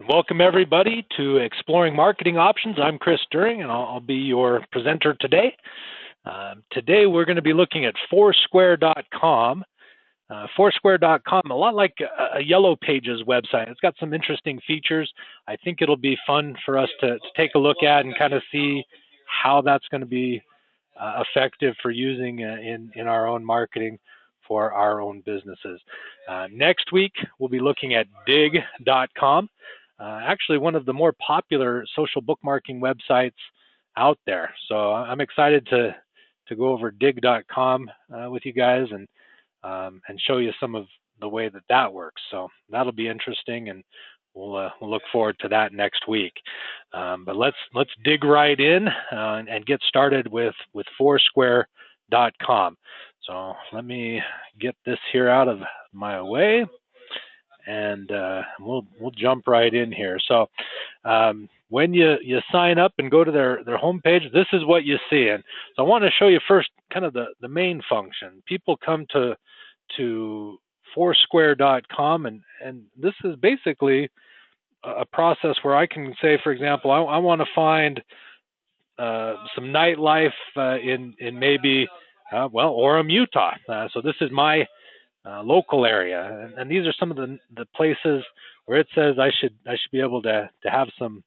Welcome everybody to Exploring Marketing Options. I'm Chris During and I'll be your presenter today. Today we're going to be looking at Foursquare.com. Foursquare.com, a lot like a Yellow Pages website. It's got some interesting features. I think it'll be fun for us to take a look at and kind of see how that's going to be effective for using in our own marketing for our own businesses. Next week, we'll be looking at Digg.com. Actually one of the more popular social bookmarking websites out there. So I'm excited to go over Digg.com with you guys and show you some of the way that works. So that'll be interesting, and we'll look forward to that next week. But let's dig right in and get started with Foursquare.com. So let me get this here out of my way, and we'll jump right in here. So when you sign up and go to their homepage, this is what you see. And so I want to show you first kind of the main function. People come to Foursquare.com, and this is basically a process where I can say, for example, I want to find some nightlife in maybe Orem, Utah. So this is my local area, and these are some of the places where it says I should be able to have some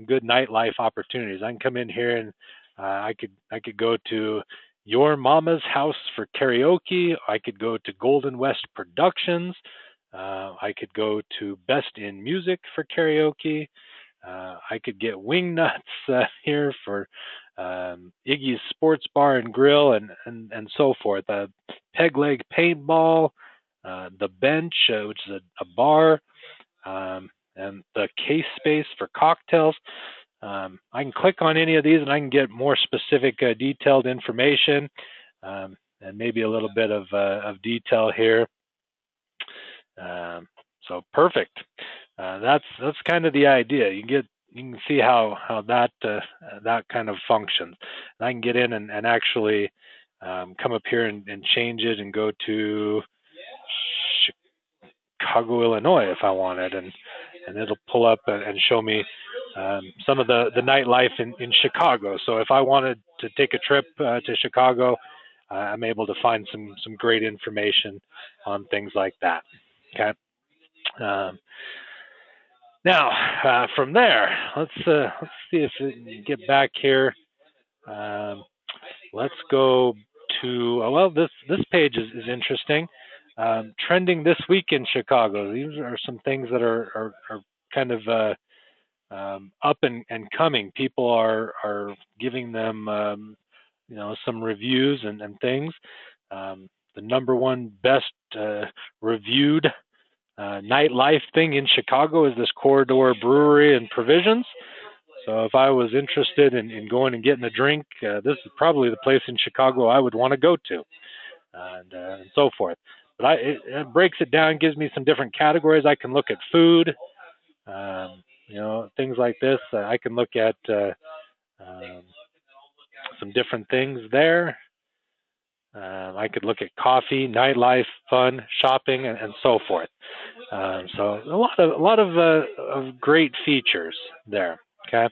good nightlife opportunities. I can come in here and I could go to Your Mama's House for Karaoke. I could go to Golden West Productions. I could go to Best in Music for karaoke. I could get Wingnuts here for Iggy's Sports Bar and Grill and so forth. Peg Leg Paintball, The Bench, which is a bar, and the Case Space for cocktails. I can click on any of these and I can get more specific detailed information and maybe a little bit of detail here. So perfect. That's kind of the idea. You can see how that kind of functions. And I can get in and actually come up here and change it and go to Chicago, Illinois if I wanted, and it'll pull up and show me some of the nightlife in Chicago. So if I wanted to take a trip to Chicago, I'm able to find some great information on things like that. Okay. Now from there, let's see if we can get back here. Let's go to this page is interesting. Trending this week in Chicago. These are some things that are kind of up and coming. People are giving them some reviews and things. The number one best reviewed nightlife thing in Chicago is this Corridor Brewery and Provisions. So if I was interested in going and getting a drink, this is probably the place in Chicago I would want to go to, and so forth. But it breaks it down, gives me some different categories. I can look at food, things like this. I can look at some different things there. I could look at coffee, nightlife, fun, shopping, and so forth. So a lot of great features there. Okay.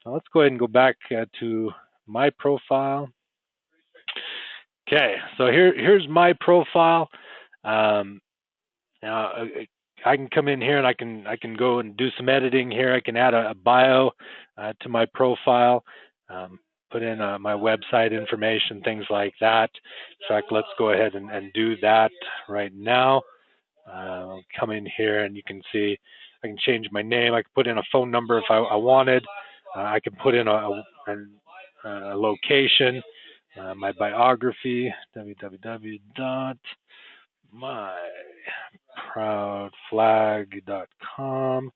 Let's go ahead and go back to my profile. Okay, so here's my profile. Now I can come in here and I can go and do some editing here. I can add a bio to my profile. Put in my website information, things like that. In fact, let's go ahead and do that right now. I'll come in here and you can see I can change my name. I can put in a phone number if I wanted. I can put in a location, my biography, www.myproudflag.com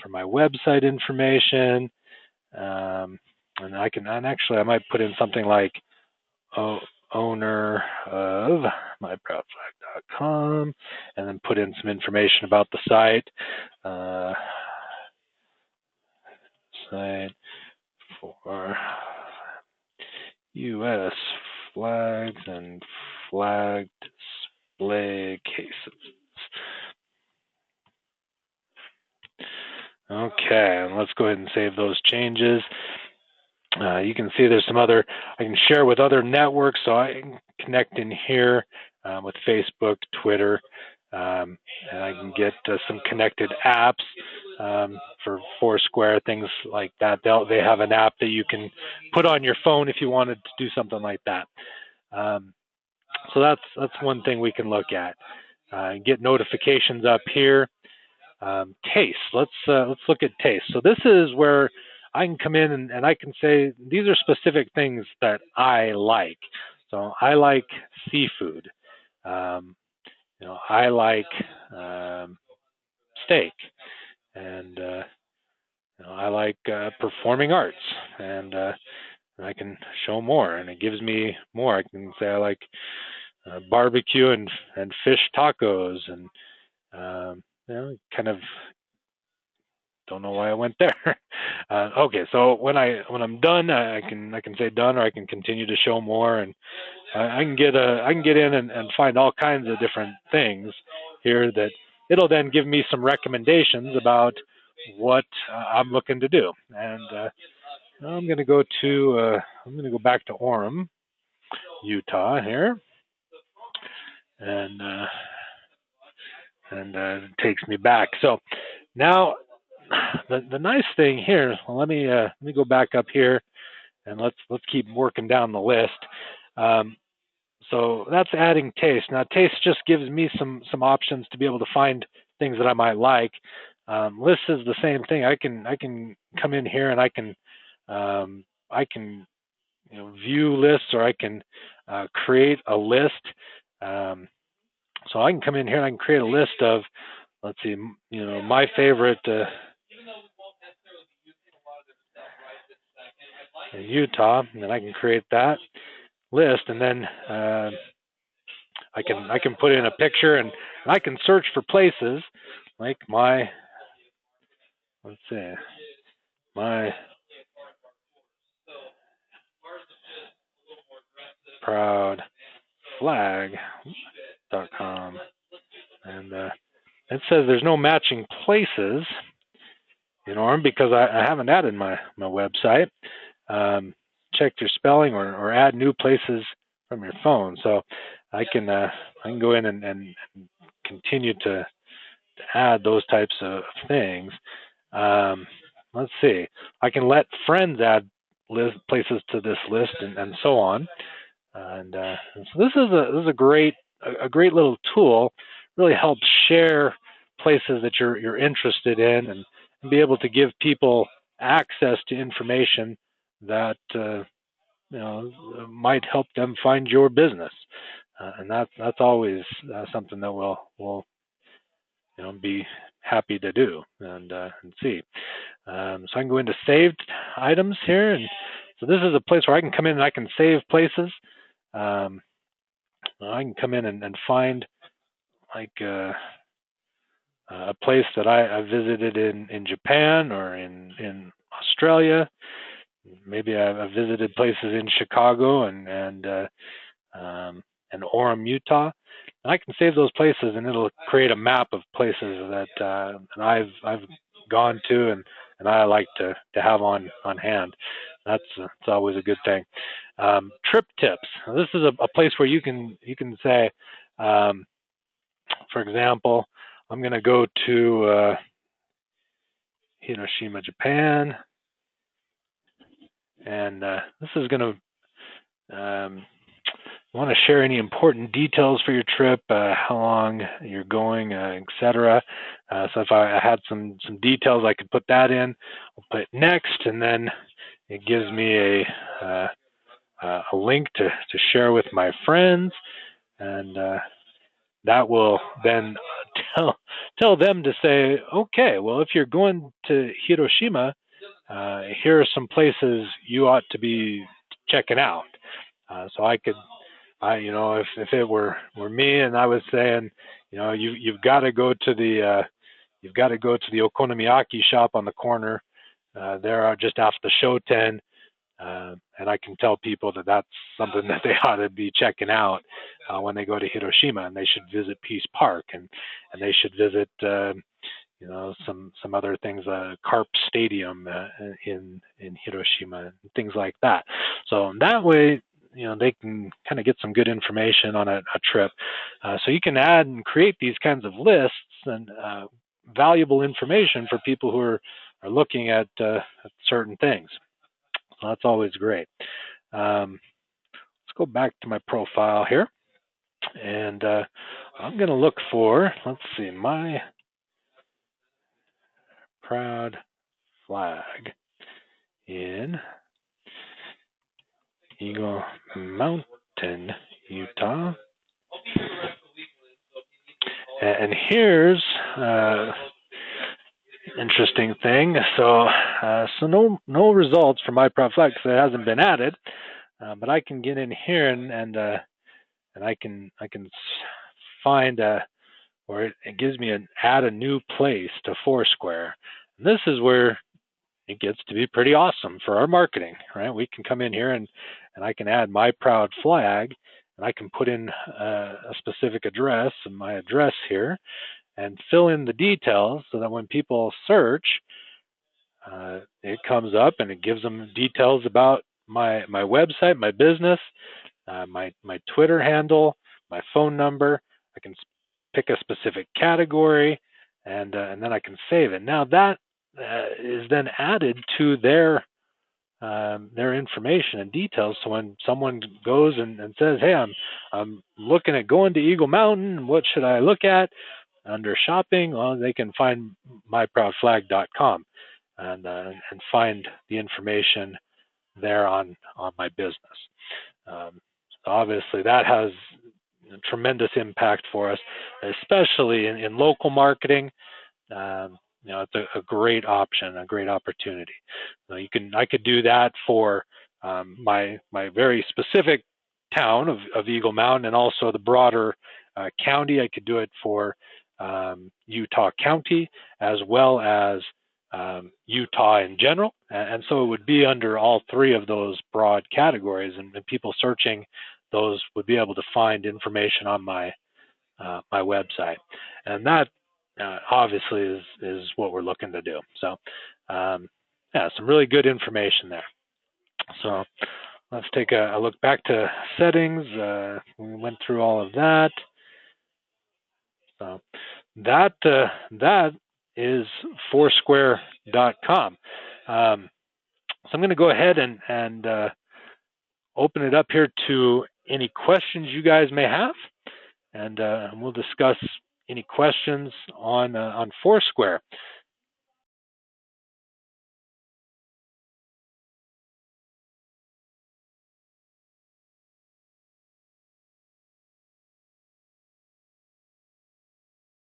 for my website information. And I might put in something like owner of myproudflag.com, and then put in some information about the site. Site for U.S. flags and flag display cases. Okay, and let's go ahead and save those changes. You can see there's some other, I can share with other networks, so I can connect in here with Facebook, Twitter, and I can get some connected apps for Foursquare, things like that. They have an app that you can put on your phone if you wanted to do something like that. So that's one thing we can look at. Get notifications up here. Taste. Let's look at taste. So this is where I can come in and I can say these are specific things that I like. So I like seafood. I like steak, and I like performing arts, and I can show more, and it gives me more. I can say I like barbecue and fish tacos, and kind of don't know why I went there. Okay, so when I'm done, I can say done, or I can continue to show more, and I can get in and find all kinds of different things here that it'll then give me some recommendations about what I'm looking to do. And I'm going to go back to Orem, Utah here, and it takes me back. So now the nice thing here, well, let me go back up here, and let's keep working down the list. So that's adding taste. Now taste just gives me some options to be able to find things that I might like. Lists is the same thing. I can come in here and I can view lists, or I can create a list. So I can come in here and I can create a list of, let's see, my favorite in Utah, and then I can create that list, and then I can put in a picture, and I can search for places like let's see, my proud flag.com, and it says there's no matching places in Orem because I haven't added my website. Check your spelling, or add new places from your phone. So I can go in and continue to add those types of things. Let's see. I can let friends add places to this list, and so on. And so this is a great little tool. Really helps share places that you're interested in, and be able to give people access to information that might help them find your business. And that's always something that we'll be happy to do and see. So I can go into saved items here, and so this is a place where I can come in and I can save places. I can come in and find like a place that I visited in Japan, or in Australia. Maybe I've visited places in Chicago and Orem, Utah. And I can save those places, and it'll create a map of places that I've gone to, and I like to have on hand. That's always a good thing. Trip tips. This is a place where you can say, for example, I'm going to go to Hiroshima, Japan, and this is going to want to share any important details for your trip, how long you're going, etc. So if I had some details, I could put that in. I'll put next, and then it gives me a link to share with my friends, and that will then tell them to say, okay, well, if you're going to Hiroshima, here are some places you ought to be checking out. So if it were me, and I was saying, you've got to go to the Okonomiyaki shop on the corner. There, just after Shoten, and I can tell people that that's something that they ought to be checking out when they go to Hiroshima, and they should visit Peace Park, and they should visit some other things, Carp Stadium in Hiroshima, and things like that. So that way, they can kind of get some good information on a trip. So you can add and create these kinds of lists and valuable information for people who are looking at certain things. So that's always great. Let's go back to my profile here, and I'm going to look for, let's see, my proud flag in Eagle Mountain, Utah. And here's interesting thing. So no results for my proud flag because it hasn't been added. But I can get in here and I can find where it gives me an add a new place to Foursquare. And this is where it gets to be pretty awesome for our marketing, right? We can come in here and I can add my proud flag, and I can put in a specific address and my address here and fill in the details so that when people search, it comes up and it gives them details about my website, my business, my Twitter handle, my phone number. I can pick a specific category, and then I can save it. Now that is then added to their information and details. So when someone goes and says, "Hey, I'm looking at going to Eagle Mountain. What should I look at?" Under shopping, well, they can find myproudflag.com and find the information there on my business. Obviously, that has a tremendous impact for us, especially in local marketing. It's a great option, a great opportunity. I could do that for my very specific town of Eagle Mountain, and also the broader county. I could do it for Utah County, as well as Utah in general. And so it would be under all three of those broad categories, and people searching those would be able to find information on my website. And that obviously is what we're looking to do. So some really good information there. So let's take a look back to settings. We went through all of that. So that is Foursquare.com. So I'm going to go ahead and open it up here to any questions you guys may have, and we'll discuss any questions on Foursquare.